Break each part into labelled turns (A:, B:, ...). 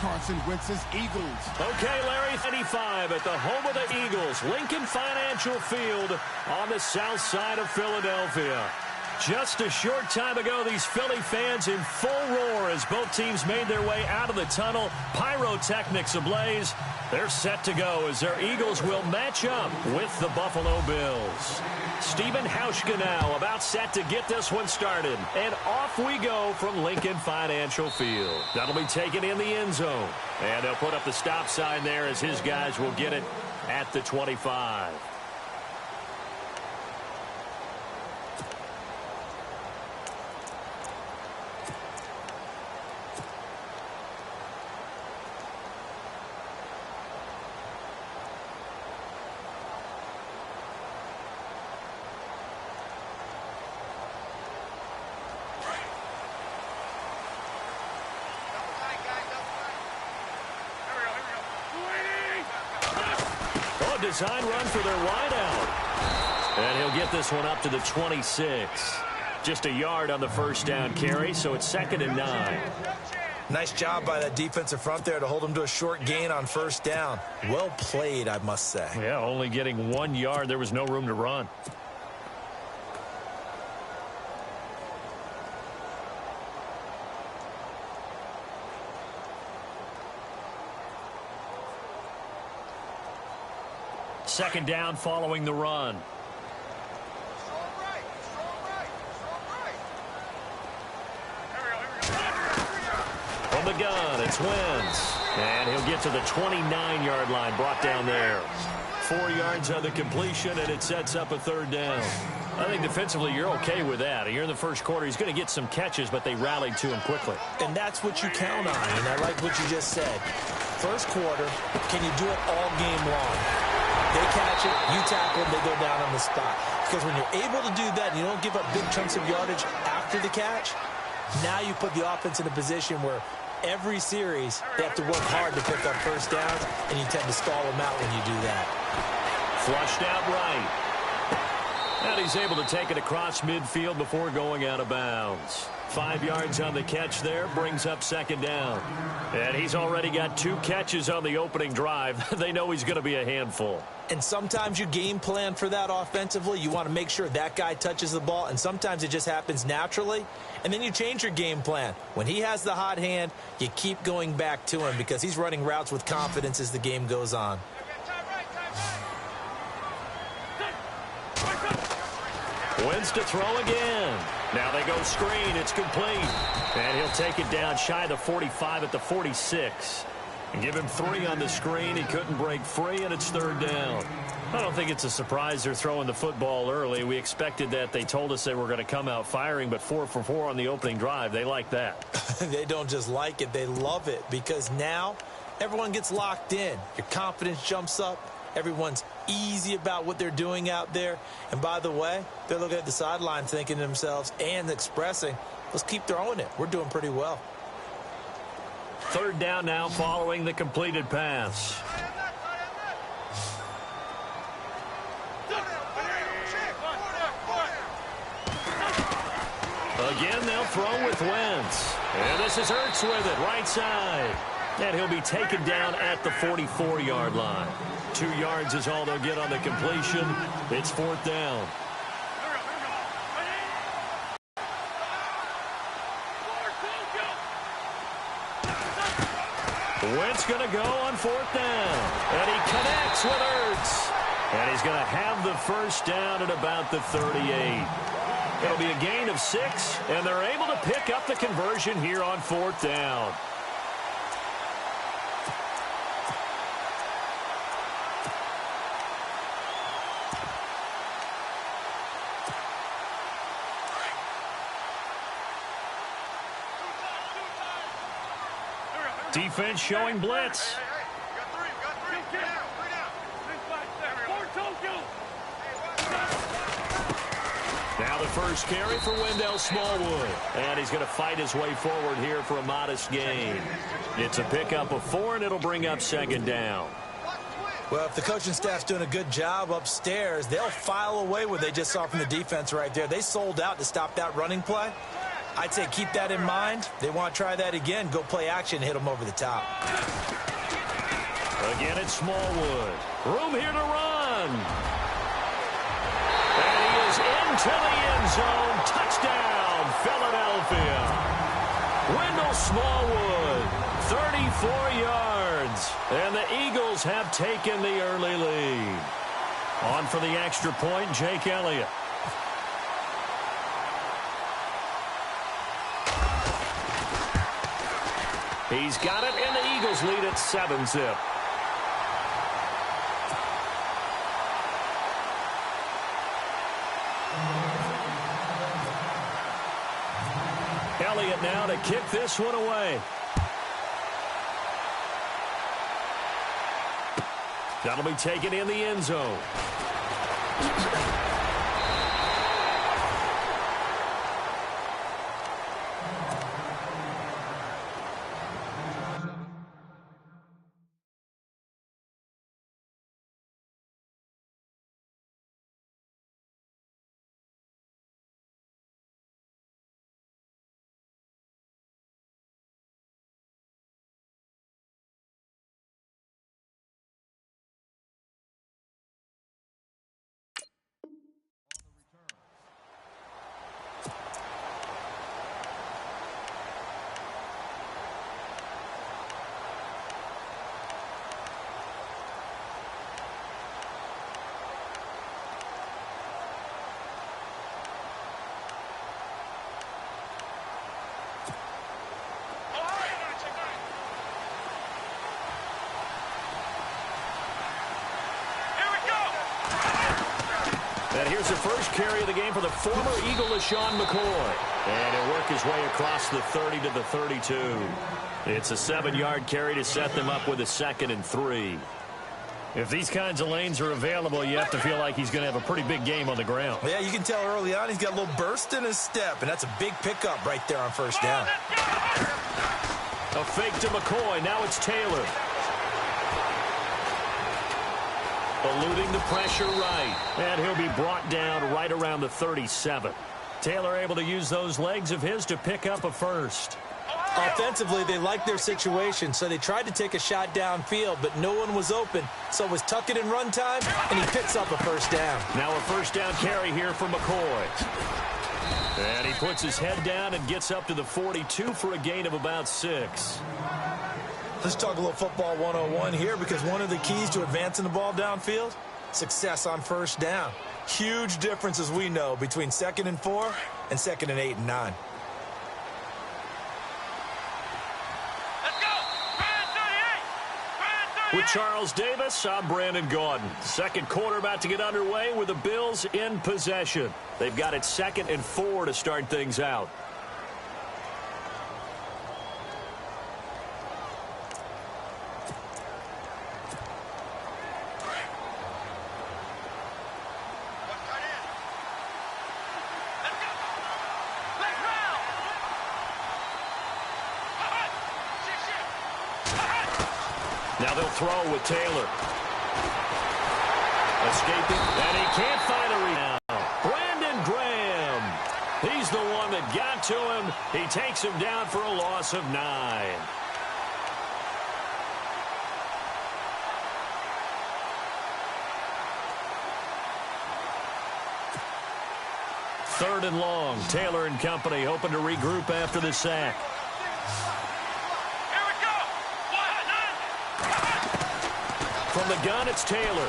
A: Carson Wentz's Eagles.
B: Okay, Larry, 95 at the home of the Eagles, Lincoln Financial Field on the south side of Philadelphia. Just a short time ago, these Philly fans in full roar as both teams made their way out of the tunnel. Pyrotechnics ablaze. They're set to go as their Eagles will match up with the Buffalo Bills. Stephen Hauschka now about set to get this one started. And off we go from Lincoln Financial Field. That'll be taken in the end zone. And they'll put up the stop sign there as his guys will get it at the 25. Design run for their wideout. And he'll get this one up to the 26. Just a yard on the first down carry, so it's 2nd and 9.
C: Nice job by that defensive front there to hold him to a short gain on first down. Well played, I must say.
B: Yeah, only getting 1 yard. There was no room to run. Second down following the run. From the gun, it's Wentz. And he'll get to the 29-yard line, brought down there. 4 yards on the completion, and it sets up a 3rd down. I think defensively you're okay with that. Here in the first quarter, he's going to get some catches, but they rallied to him quickly.
C: And that's what you count on, and I like what you just said. First quarter, can you do it all game long? They catch it, you tackle them, they go down on the spot. Because when you're able to do that and you don't give up big chunks of yardage after the catch, now you put the offense in a position where every series they have to work hard to pick up first downs, and you tend to stall them out when you do that.
B: Flushed out right. And he's able to take it across midfield before going out of bounds. 5 yards on the catch there, brings up 2nd down. And he's already got 2 catches on the opening drive. They know he's going to be a handful.
C: And sometimes you game plan for that offensively. You want to make sure that guy touches the ball, and sometimes it just happens naturally. And then you change your game plan. When he has the hot hand, you keep going back to him because he's running routes with confidence as the game goes on.
B: Wentz to throw again. Now they go screen. It's complete. And he'll take it down shy of the 45 at the 46. And give him 3 on the screen. He couldn't break free, and it's 3rd down. I don't think it's a surprise they're throwing the football early. We expected that. They told us they were going to come out firing, but 4 for 4 on the opening drive. They like that.
C: They don't just like it. They love it because now everyone gets locked in. Your confidence jumps up. Everyone's easy about what they're doing out there. And by the way, they're looking at the sideline thinking to themselves and expressing, let's keep throwing it. We're doing pretty well.
B: 3rd down now following the completed pass. Again, they'll throw with Wentz. And this is Ertz with it, right side. And he'll be taken down at the 44-yard line. 2 yards is all they'll get on the completion. It's 4th down. Wentz going to go on 4th down. And he connects with Ertz. And he's going to have the first down at about the 38. It'll be a gain of 6, and they're able to pick up the conversion here on 4th down. Defense showing blitz. Now the first carry for Wendell Smallwood. And he's going to fight his way forward here for a modest gain. It's a pickup of 4, and it'll bring up 2nd down.
C: Well, if the coaching staff's doing a good job upstairs, they'll file away what they just saw from the defense right there. They sold out to stop that running play. I'd say keep that in mind. They want to try that again. Go play action, hit them over the top.
B: Again, it's Smallwood. Room here to run. And he is into the end zone. Touchdown, Philadelphia. Wendell Smallwood, 34 yards. And the Eagles have taken the early lead. On for the extra point, Jake Elliott. He's got it, and the Eagles lead at 7-zip. Elliott now to kick this one away. That'll be taken in the end zone. And here's the first carry of the game for the former Eagle, LaShawn McCoy. And he'll work his way across the 30 to the 32. It's a 7-yard carry to set them up with a 2nd and 3. If these kinds of lanes are available, you have to feel like he's going to have a pretty big game on the ground.
C: Yeah, you can tell early on he's got a little burst in his step, and that's a big pickup right there on first down.
B: A fake to McCoy. Now it's Taylor. Eluding the pressure right. And he'll be brought down right around the 37. Taylor able to use those legs of his to pick up a first.
C: Offensively, they liked their situation, so they tried to take a shot downfield, but no one was open. So it was tuck it in run time, and he picks up a first down.
B: Now a first down carry here for McCoy. And he puts his head down and gets up to the 42 for a gain of about 6.
C: Let's talk a little football 101 here, because one of the keys to advancing the ball downfield, success on first down. Huge difference, as we know, between 2nd and 4 and 2nd and 8 and 9.
B: With Charles Davis, I'm Brandon Gaudin. Second quarter about to get underway with the Bills in possession. They've got it 2nd and 4 to start things out. Now they'll throw with Taylor. Escaping, and he can't find a rebound. Brandon Graham. He's the one that got to him. He takes him down for a loss of 9. Third and long. Taylor and company hoping to regroup after the sack. From the gun, it's Taylor.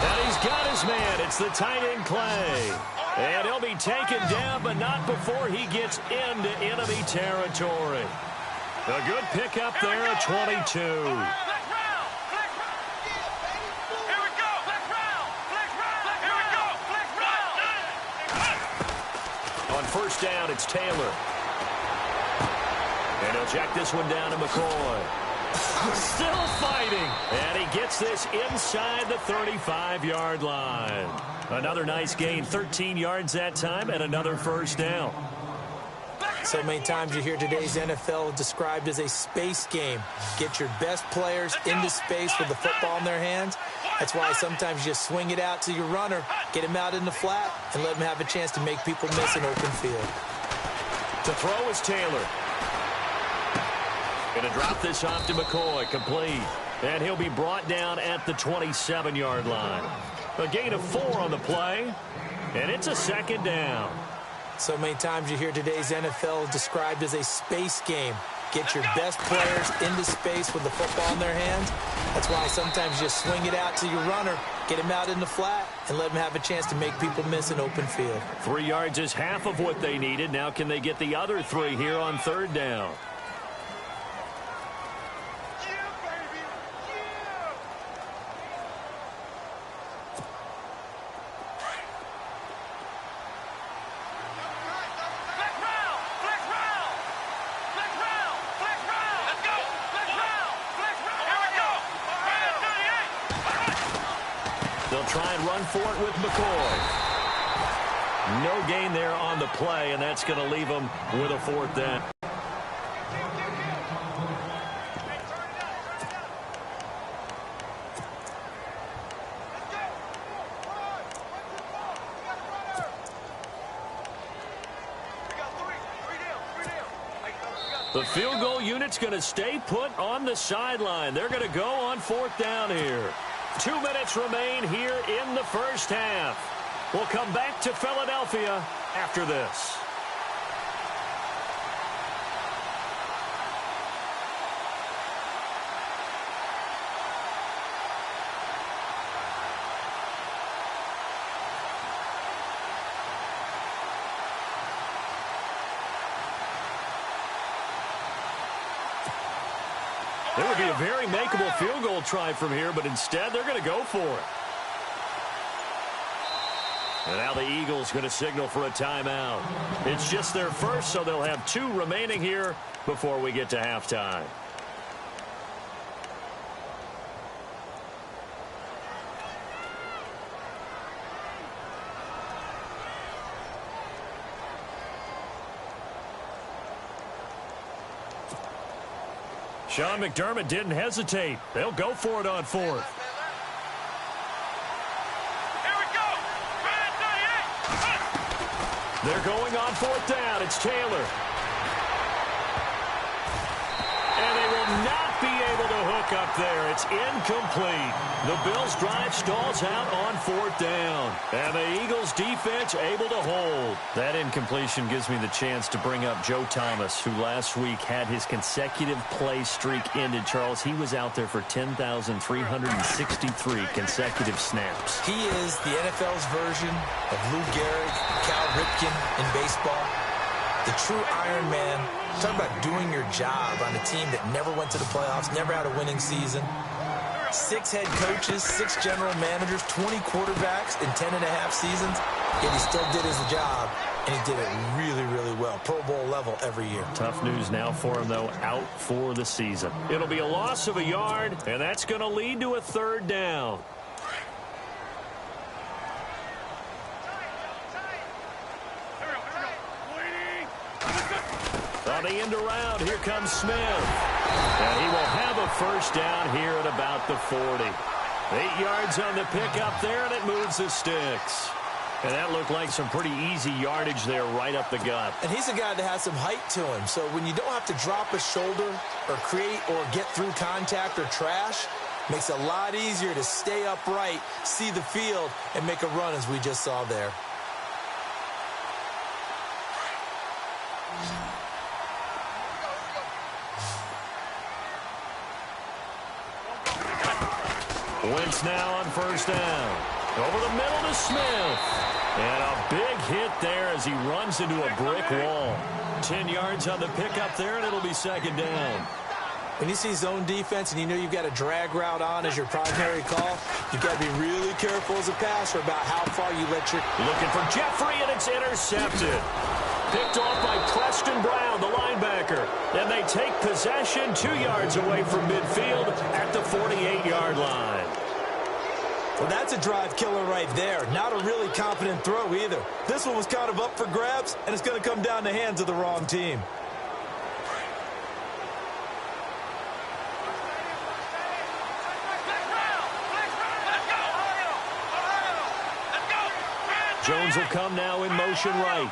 B: And he's got his man. It's the tight end, Clay. And he'll be taken down, but not before he gets into enemy territory. A good pickup there at 22. On first down, it's Taylor. And he'll check this one down to McCoy. Still fighting, and he gets this inside the 35-yard line. Another nice gain, 13 yards that time, and another first down.
C: So many times you hear today's NFL described as a space game. Get your best players into space with the football in their hands. That's why sometimes you just swing it out to your runner, get him out in the flat, and let him have a chance to make people miss an open field.
B: To throw is Taylor. Going to drop this off to McCoy. Complete. And he'll be brought down at the 27-yard line. A gain of 4 on the play. And it's a second down.
C: So many times you hear today's NFL described as a space game. Get your best players into space with the football in their hands. That's why sometimes you just swing it out to your runner, get him out in the flat, and let him have a chance to make people miss an open field.
B: 3 yards is half of what they needed. Now can they get the other 3 here on third down? They'll try and run for it with McCoy. No gain there on the play, and that's going to leave them with a 4th down. The field goal unit's going to stay put on the sideline. They're going to go on 4th down here. 2 minutes remain here in the first half. We'll come back to Philadelphia after this. It would be a very makeable field goal try from here, but instead they're going to go for it. And now the Eagles going to signal for a timeout. It's just their first, so they'll have 2 remaining here before we get to halftime. Sean McDermott didn't hesitate. They'll go for it on 4th.
D: Here we go.
B: They're going on 4th down. It's Taylor. And they will not be able to hook up there. It's incomplete. The Bills' drive stalls out on 4th down. And the Eagles' defense able to hold. That incompletion gives me the chance to bring up Joe Thomas, who last week had his consecutive play streak ended. Charles, he was out there for 10,363 consecutive snaps.
C: He is the NFL's version of Lou Gehrig, Cal Ripken in baseball. The true Iron Man. Talk about doing your job on a team that never went to the playoffs, never had a winning season. 6 head coaches, 6 general managers, 20 quarterbacks in 10.5 seasons. Yet he still did his job, and he did it really, really well. Pro Bowl level every year.
B: Tough news now for him, though, out for the season. It'll be a loss of a yard, and that's going to lead to a 3rd down. On the end around, here comes Smith. And he will have a 1st down here at about the 40. 8 yards on the pickup there, and it moves the sticks. And that looked like some pretty easy yardage there right up the gut.
C: And he's a guy that has some height to him. So when you don't have to drop a shoulder or create or get through contact or trash, makes it a lot easier to stay upright, see the field, and make a run as we just saw there.
B: Wentz now on 1st down. Over the middle to Smith. And a big hit there as he runs into a brick wall. 10 yards on the pickup there, and it'll be 2nd down.
C: When you see zone defense and you know you've got a drag route on as your primary call, you've got to be really careful as a passer about how far you let your...
B: Looking for Jeffrey, and it's intercepted. Picked off by Preston Brown, the linebacker. And they take possession 2 yards away from midfield at the 48-yard line.
C: Well, that's a drive killer right there. Not a really confident throw either. This one was kind of up for grabs, and it's going to come down the hands of the wrong team.
B: Jones will come now in motion right.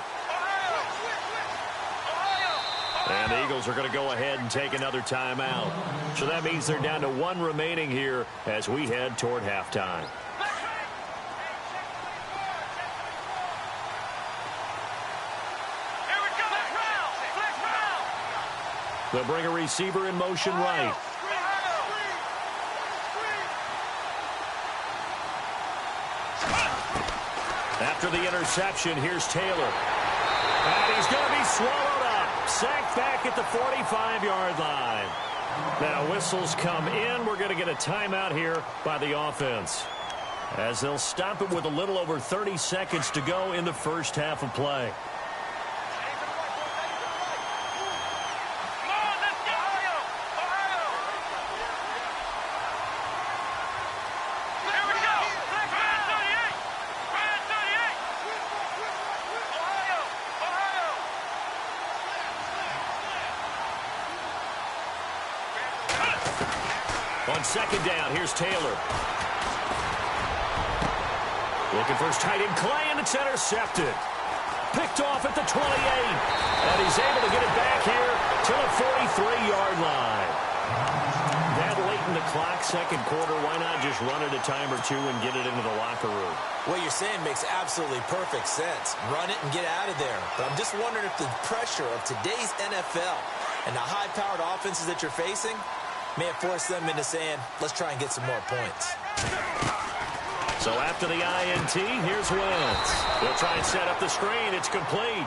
B: And the Eagles are going to go ahead and take another timeout. So that means they're down to 1 remaining here as we head toward halftime. They'll bring a receiver in motion right. After the interception, here's Taylor. And he's going to be swallowed up. Sacked back at the 45-yard line. Now whistles come in. We're going to get a timeout here by the offense, as they'll stop it with a little over 30 seconds to go in the first half of play. On second down, here's Taylor. Looking for his tight end, Clay, and it's intercepted. Picked off at the 28. And he's able to get it back here to the 43-yard line. That late in the clock, second quarter, why not just run it a time or two and get it into the locker room?
C: What you're saying makes absolutely perfect sense. Run it and get out of there. But I'm just wondering if the pressure of today's NFL and the high-powered offenses that you're facing may have forced them into saying, let's try and get some more points.
B: So after the INT, here's Wentz. They'll try and set up the screen. It's complete.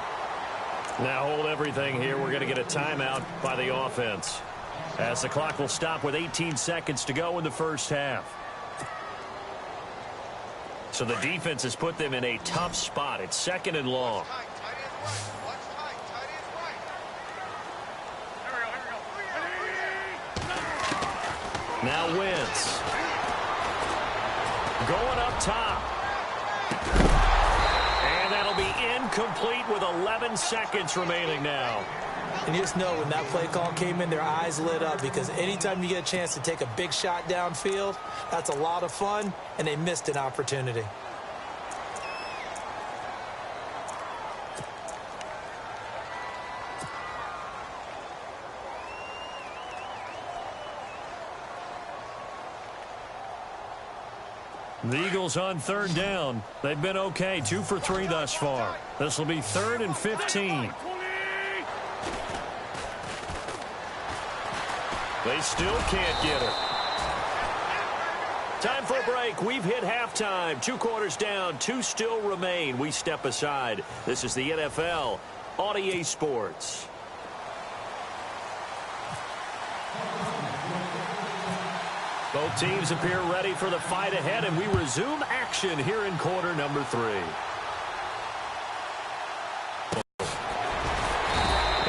B: Now hold everything here. We're going to get a timeout by the offense, as the clock will stop with 18 seconds to go in the first half. So the defense has put them in a tough spot. It's second and long. Now Wentz. Going up top. And that'll be incomplete with 11 seconds remaining now.
C: And you just know when that play call came in, their eyes lit up, because anytime you get a chance to take a big shot downfield, that's a lot of fun, and they missed an opportunity.
B: The Eagles on third down. They've been okay, 2 for 3 thus far. This will be 3rd and 15. They still can't get it. Time for a break. We've hit halftime. 2 quarters down, 2 still remain. We step aside. This is the NFL on EA Sports. Both teams appear ready for the fight ahead, and we resume action here in quarter number 3.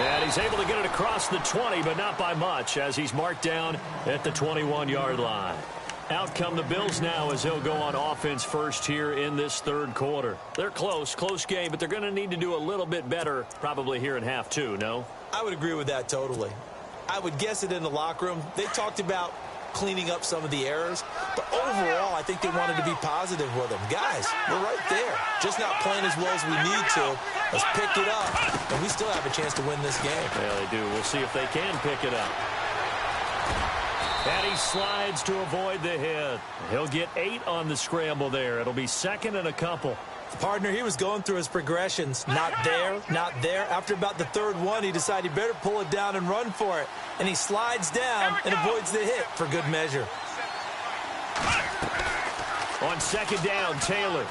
B: And he's able to get it across the 20, but not by much, as he's marked down at the 21-yard line. Out come the Bills now, as they'll go on offense first here in this third quarter. They're close game, but they're going to need to do a little bit better probably here in half 2, no?
C: I would agree with that totally. I would guess it in the locker room. They talked about cleaning up some of the errors, but overall I think they wanted to be positive with them. Guys, we're right there, just not playing as well as we need to. Let's pick it up, and we still have a chance to win this game.
B: Yeah, they do. We'll see if they can pick it up. And he slides to avoid the hit. He'll get 8 on the scramble there. It'll be 2nd and a couple.
C: Partner, he was going through his progressions. Not there, not there. After about the 3rd one, he decided he better pull it down and run for it. And he slides down and avoids the hit for good measure.
B: On 2nd down, Taylor.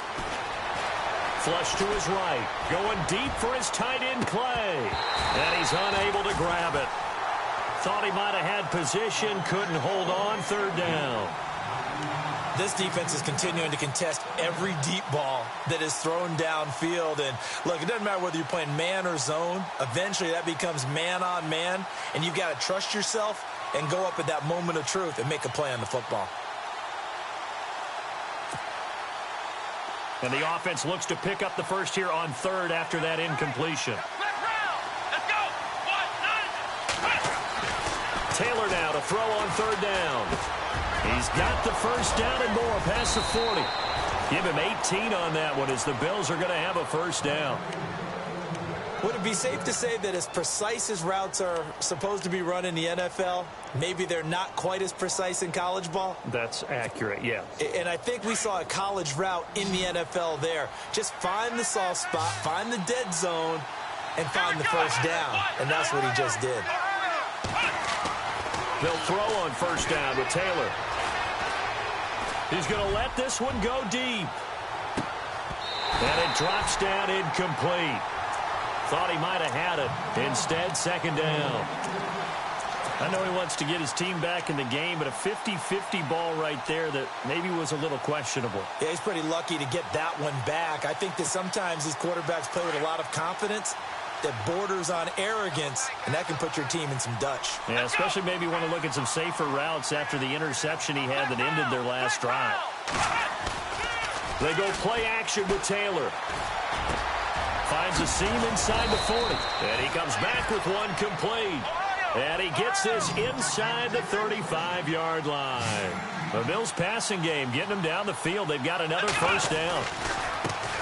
B: Flush to his right. Going deep for his tight end, Clay. And he's unable to grab it. Thought he might have had position, couldn't hold on. 3rd down.
C: This defense is continuing to contest every deep ball that is thrown downfield. And, look, it doesn't matter whether you're playing man or zone. Eventually that becomes man on man, and you've got to trust yourself and go up at that moment of truth and make a play on the football.
B: And the offense looks to pick up the first here on 3rd after that incompletion. Taylor now to throw on 3rd down. He's got the first down and more past the 40. Give him 18 on that one, as the Bills are going to have a first down.
C: Would it be safe to say that as precise as routes are supposed to be run in the NFL, maybe they're not quite as precise in college ball?
B: That's accurate, yeah.
C: And I think we saw a college route in the NFL there. Just find the soft spot, find the dead zone, and find the first down. And that's what he just did.
B: They'll throw on first down with Taylor. He's going to let this one go deep. And it drops down incomplete. Thought he might have had it. Instead, second down. I know he wants to get his team back in the game, but a 50-50 ball right there that maybe was a little questionable.
C: Yeah, he's pretty lucky to get that one back. I think that sometimes these quarterbacks play with a lot of confidence that borders on arrogance, and that can put your team in some Dutch.
B: Yeah, especially maybe want to look at some safer routes after the interception he had that ended their last drive. They go play action with Taylor. Finds a seam inside the 40. And he comes back with one complete. And he gets this inside the 35-yard line. The Bills passing game getting them down the field. They've got another first down.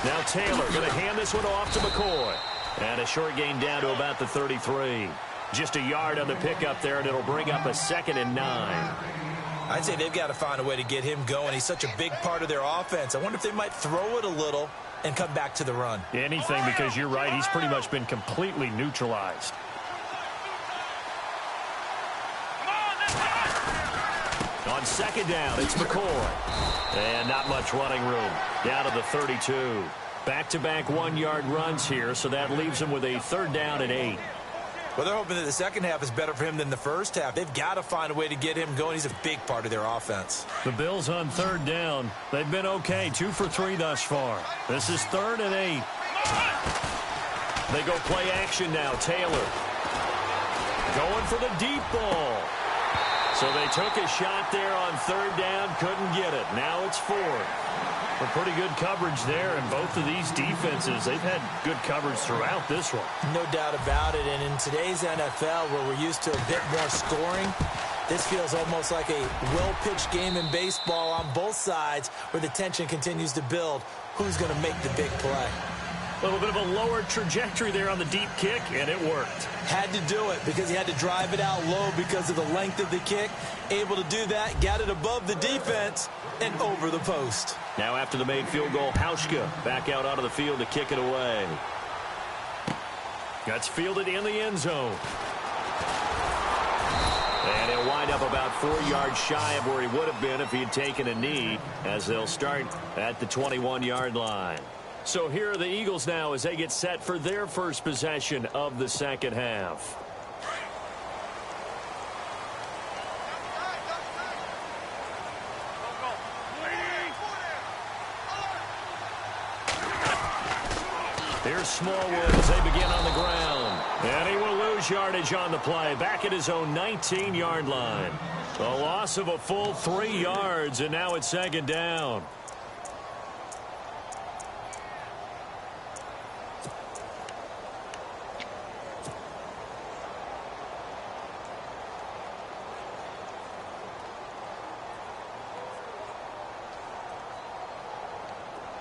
B: Now Taylor going to hand this one off to McCoy. And a short gain down to about the 33. Just a yard on the pickup there, and it'll bring up a 2nd and 9.
C: I'd say they've got to find a way to get him going. He's such a big part of their offense. I wonder if they might throw it a little and come back to the run.
B: Anything, because you're right. He's pretty much been completely neutralized. On second down, it's McCoy. And not much running room. Down to the 32. Back-to-back 1-yard runs here, so that leaves him with a 3rd down and 8.
C: Well, they're hoping that the second half is better for him than the first half. They've got to find a way to get him going. He's a big part of their offense.
B: The Bills on 3rd down. They've been okay, 2 for 3 thus far. This is 3rd and 8. They go play action now. Taylor going for the deep ball. So they took a shot there on 3rd down, couldn't get it. Now it's 4th. Well, pretty good coverage there, and both of these defenses, they've had good coverage throughout this one.
C: No doubt about it, and in today's NFL, where we're used to a bit more scoring, this feels almost like a well-pitched game in baseball on both sides where the tension continues to build. Who's going to make the big play?
B: A little bit of a lower trajectory there on the deep kick, and it worked.
C: Had to do it because he had to drive it out low because of the length of the kick. Able to do that, got it above the defense, and over the post.
B: Now after the made field goal, Hauschka back out onto the field to kick it away. That's fielded in the end zone. And he'll wind up about 4 yards shy of where he would have been if he had taken a knee, as they'll start at the 21-yard line. So here are the Eagles now as they get set for their first possession of the second half. Here's Smallwood as they begin on the ground. And he will lose yardage on the play, back at his own 19-yard line. A loss of a full 3 yards, and now it's 2nd down.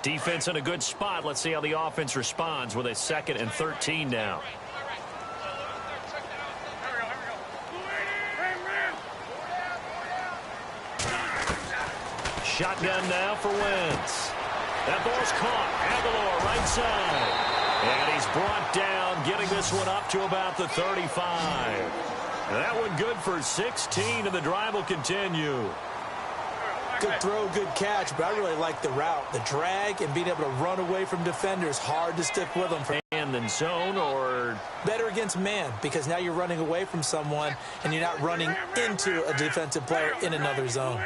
B: Defense in a good spot. Let's see how the offense responds with a 2nd and 13 now. Shotgun now for Wentz. That ball's caught. Aguilar right side. And he's brought down, getting this one up to about the 35. That one good for 16, and the drive will continue.
C: Good throw, good catch, but I really like the route. The drag and being able to run away from defenders, hard to stick with them.
B: Man than zone, or
C: better against man, because now you're running away from someone and you're not running into a defensive player in another zone.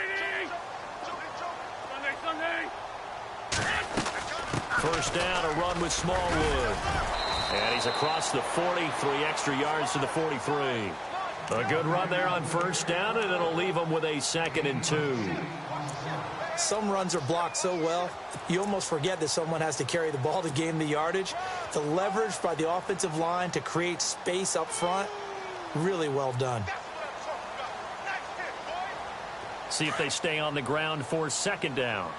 B: First down, a run with Smallwood. And he's across the 40, 3 extra yards to the 43. A good run there on first down, and it'll leave him with a 2nd and 2.
C: Some runs are blocked so well, you almost forget that someone has to carry the ball to gain the yardage. The leverage by the offensive line to create space up front, really well done.
B: See if they stay on the ground for 2nd down.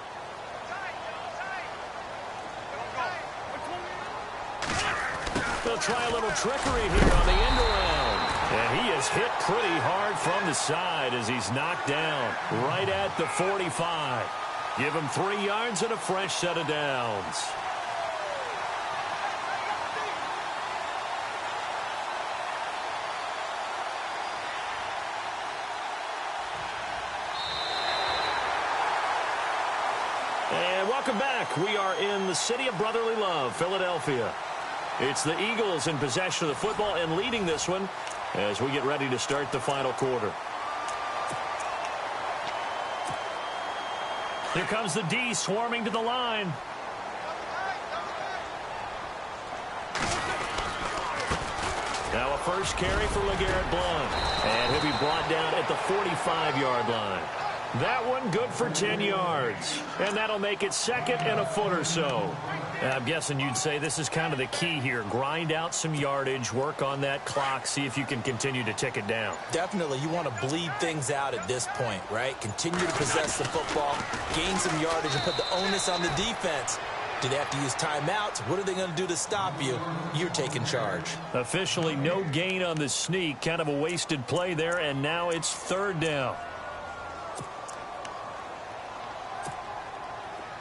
B: they'll try a little trickery here on the end around. And he is hit pretty hard from the side as he's knocked down right at the 45. Give him 3 yards and a fresh set of downs. And welcome back. We are in the city of brotherly love, Philadelphia. It's the Eagles in possession of the football and leading this one as we get ready to start the final quarter. Here comes the D swarming to the line. Now a first carry for LeGarrette Blount. And he'll be brought down at the 45-yard line. That one good for 10 yards. And that'll make it second and a foot or so. I'm guessing you'd say this is kind of the key here. Grind out some yardage, work on that clock, see if you can continue to tick it down.
C: Definitely. You want to bleed things out at this point, right? Continue to possess the football, gain some yardage, and put the onus on the defense. Do they have to use timeouts? What are they going to do to stop you? You're taking charge. Officially no gain on the sneak. Kind of a wasted play there, and now it's third down.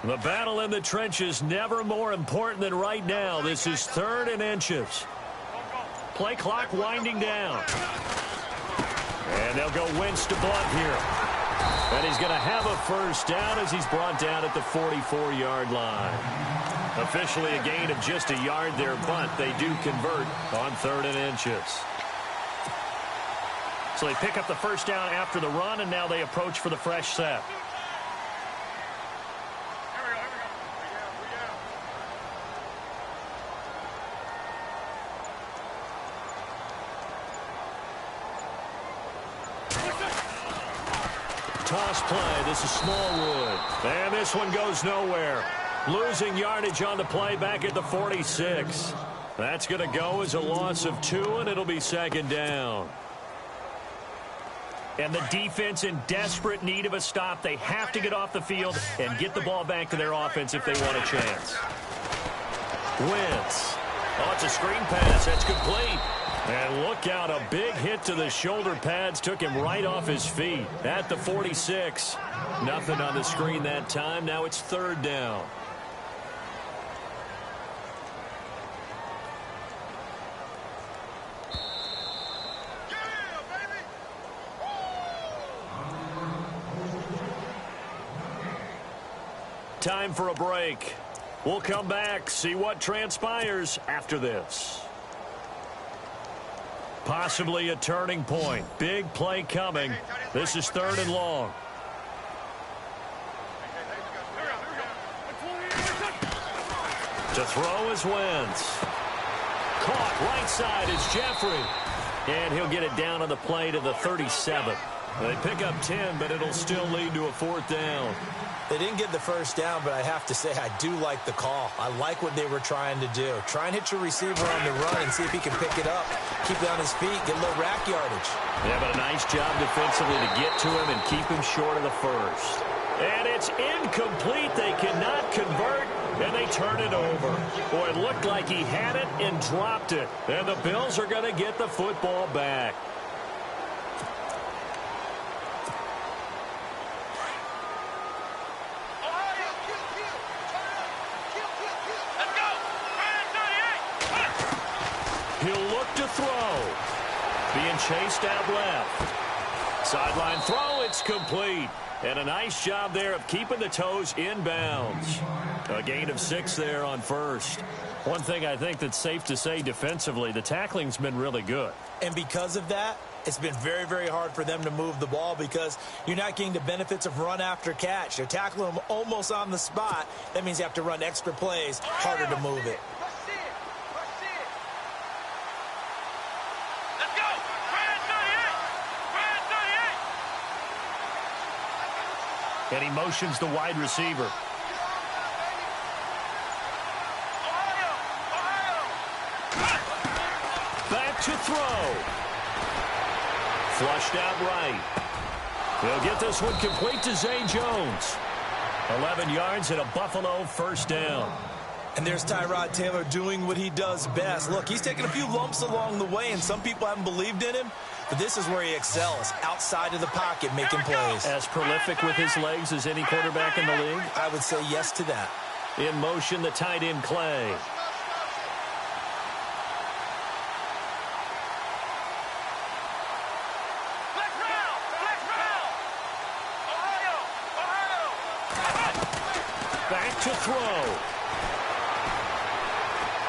C: The battle in the trenches never more important than right now. This is 3rd and inches. Play clock winding down. And they'll go Wentz to Blount here. And he's going to have a first down as he's brought down at the 44-yard line. Officially a gain of just a yard there, but they do convert on 3rd and inches. So they pick up the first down after the run, and now they approach for the fresh set. Toss play. This is Smallwood. And this one goes nowhere. Losing yardage on the play back at the 46. That's going to go as a loss of 2, and it'll be second down. And the defense in desperate need of a stop. They have to get off the field and get the ball back to their offense if they want a chance. Wentz. Oh, it's a screen pass. That's complete. And look out, a big hit to the shoulder pads took him right off his feet at the 46. Nothing on the screen that time. Now it's third down. Time for a break. We'll come back, see what transpires after this. Possibly a turning point. Big play coming. This is 3rd and long. To throw is Wentz. Caught right side is Jeffrey. And he'll get it down on the play to the 37. They pick up 10, but it'll still lead to a 4th down. They didn't get the first down, but I have to say I do like the call. I like what they were trying to do. Try and hit your receiver on the run and see if he can pick it up. Keep it on his feet, get a little rack yardage. Yeah, but a nice job defensively to get to him and keep him short of the first. And it's incomplete. They cannot convert, and they turn it over. Boy, it looked like he had it and dropped it. And the Bills are going to get the football back. He'll look to throw. Being chased out left. Sideline throw, it's complete. And a nice job there of keeping the toes inbounds. A gain of 6 there on first. One thing I think that's safe to say defensively, the tackling's been really good. And because of that, it's been very, very hard for them to move the ball because you're not getting the benefits of run after catch. They're tackling them almost on the spot. That means you have to run extra plays, harder to move it. And he motions the wide receiver. Back to throw. Flushed out right. He'll get this one complete to Zay Jones. 11 yards and a Buffalo first down. And there's Tyrod Taylor doing what he does best. Look, he's taken a few lumps along the way, and some people haven't believed in him. But this is where he excels, outside of the pocket, making plays.
B: As prolific with his legs as any quarterback in the league?
C: I would say yes to that.
B: In motion, the tight end, Clay. Back to throw.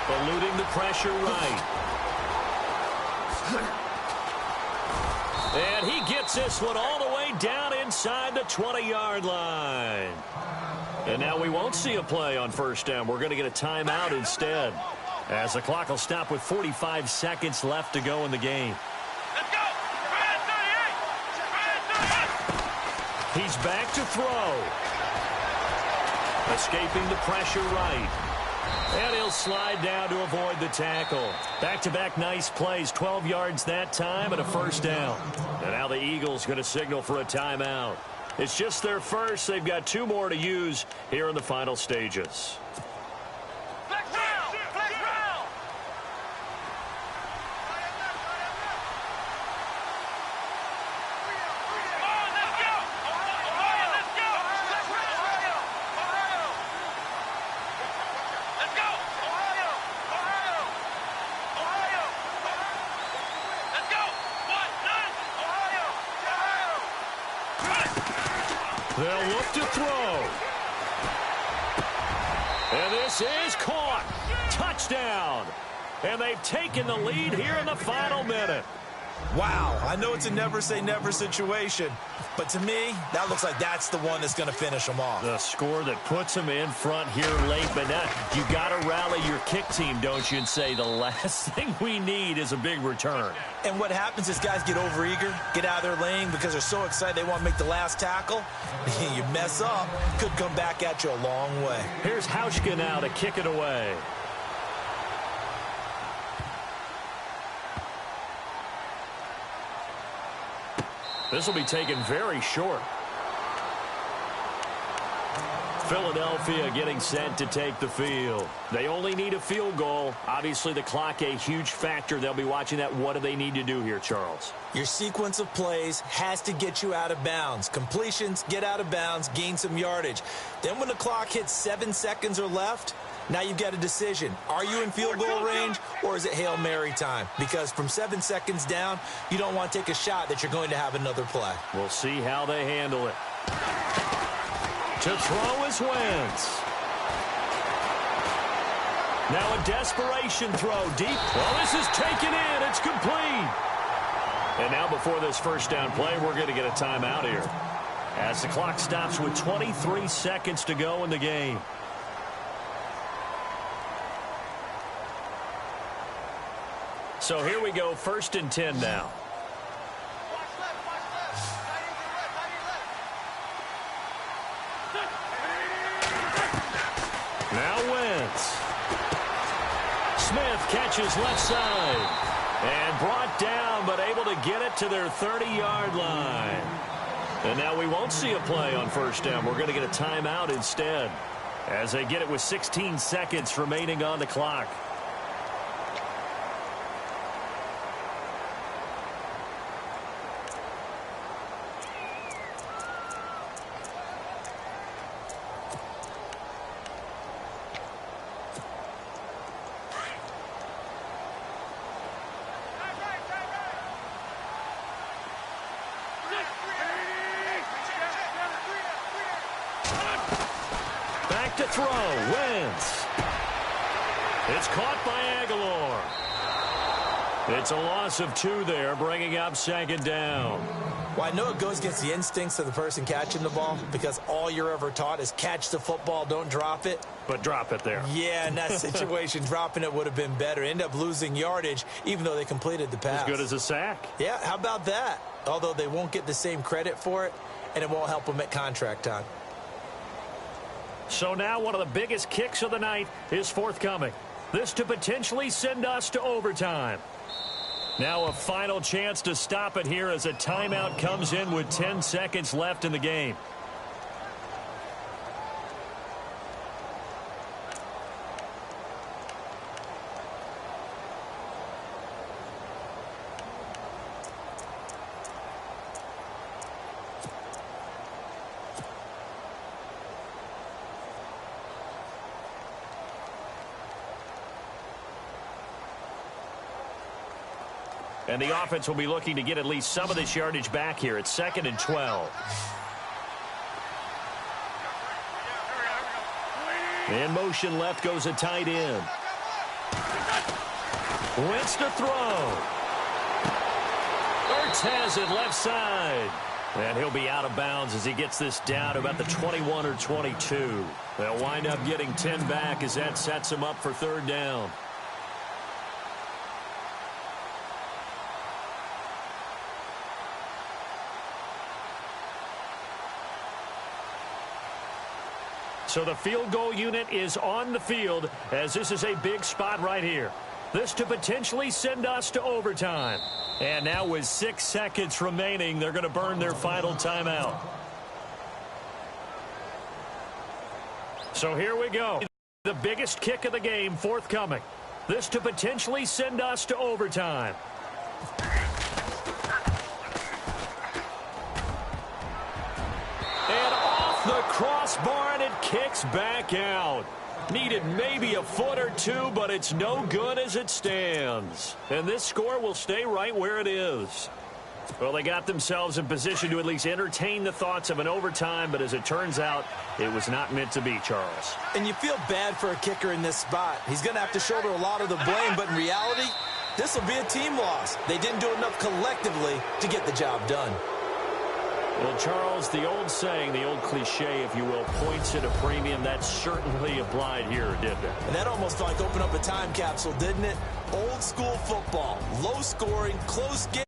B: Eluding the pressure right. And he gets this one all the way down inside the 20-yard line. And now we won't see a play on first down. We're going to get a timeout instead, as the clock will stop with 45 seconds left to go in the game.
D: Let's go!
B: He's back to throw. Escaping the pressure right. And he'll slide down to avoid the tackle. Back-to-back nice plays, 12 yards that time and a first down. And now the Eagles going to signal for a timeout. It's just their first. They've got 2 more to use here in the final stages. They'll look to throw. And this is caught. Touchdown. And they've taken the lead here in the final minute.
C: Wow, I know it's a never-say-never situation, but to me, that looks like that's the one that's going to finish them off.
B: The score that puts them in front here late, but now you got to rally your kick team, don't you, and say the last thing we need is a big return.
C: And what happens is guys get overeager, get out of their lane because they're so excited they want to make the last tackle. You mess up, could come back at you a long way.
B: Here's Hauschka now to kick it away. This will be taken very short. Philadelphia getting set to take the field. They only need a field goal. Obviously, the clock a huge factor. They'll be watching that. What do they need to do here, Charles?
C: Your sequence of plays has to get you out of bounds. Completions, get out of bounds, gain some yardage. Then when the clock hits 7 seconds or left, now you've got a decision. Are you in field goal range or is it Hail Mary time? Because from 7 seconds down, you don't want to take a shot that you're going to have another play.
B: We'll see how they handle it. To throw is Wentz. Now a desperation throw deep. Well, this is taken in. It's complete. And now before this first down play, we're going to get a timeout here, as the clock stops with 23 seconds to go in the game. So here we go, 1st and 10 now. Now Wentz. Smith catches left side. And brought down, but able to get it to their 30-yard line. And now we won't see a play on first down. We're going to get a timeout instead, as they get it with 16 seconds remaining on the clock. To throw, Wentz. It's caught by Aguilar. It's a loss of 2 there, bringing up 2nd down.
C: Well, I know it goes against the instincts of the person catching the ball, because all you're ever taught is catch the football, don't drop it.
B: But drop it there.
C: Yeah, in that situation, dropping it would have been better. End up losing yardage, even though they completed the pass.
B: As good as a sack.
C: Yeah, how about that? Although they won't get the same credit for it, and it won't help them at contract time.
B: So now one of the biggest kicks of the night is forthcoming. This to potentially send us to overtime. Now a final chance to stop it here as a timeout comes in with 10 seconds left in the game. And the offense will be looking to get at least some of this yardage back here. It's 2nd and 12. In motion left goes a tight end. Wentz to throw. Ertz has it left side. And he'll be out of bounds as he gets this down about the 21 or 22. They'll wind up getting 10 back as that sets him up for 3rd down. So the field goal unit is on the field as this is a big spot right here. This to potentially send us to overtime. And now with 6 seconds remaining, they're going to burn their final timeout. So here we go. The biggest kick of the game forthcoming. This to potentially send us to overtime. And off the crossbar, and it kicks back out. Needed maybe a foot or two, but it's no good as it stands. And this score will stay right where it is. Well, they got themselves in position to at least entertain the thoughts of an overtime, but as it turns out, it was not meant to be, Charles.
C: And you feel bad for a kicker in this spot. He's going to have to shoulder a lot of the blame, but in reality, this will be a team loss. They didn't do enough collectively to get the job done.
B: Well, Charles, the old saying, the old cliche, if you will, points at a premium, that certainly applied here, didn't it?
C: And that almost felt like opened up a time capsule, didn't it? Old school football, low scoring, close game.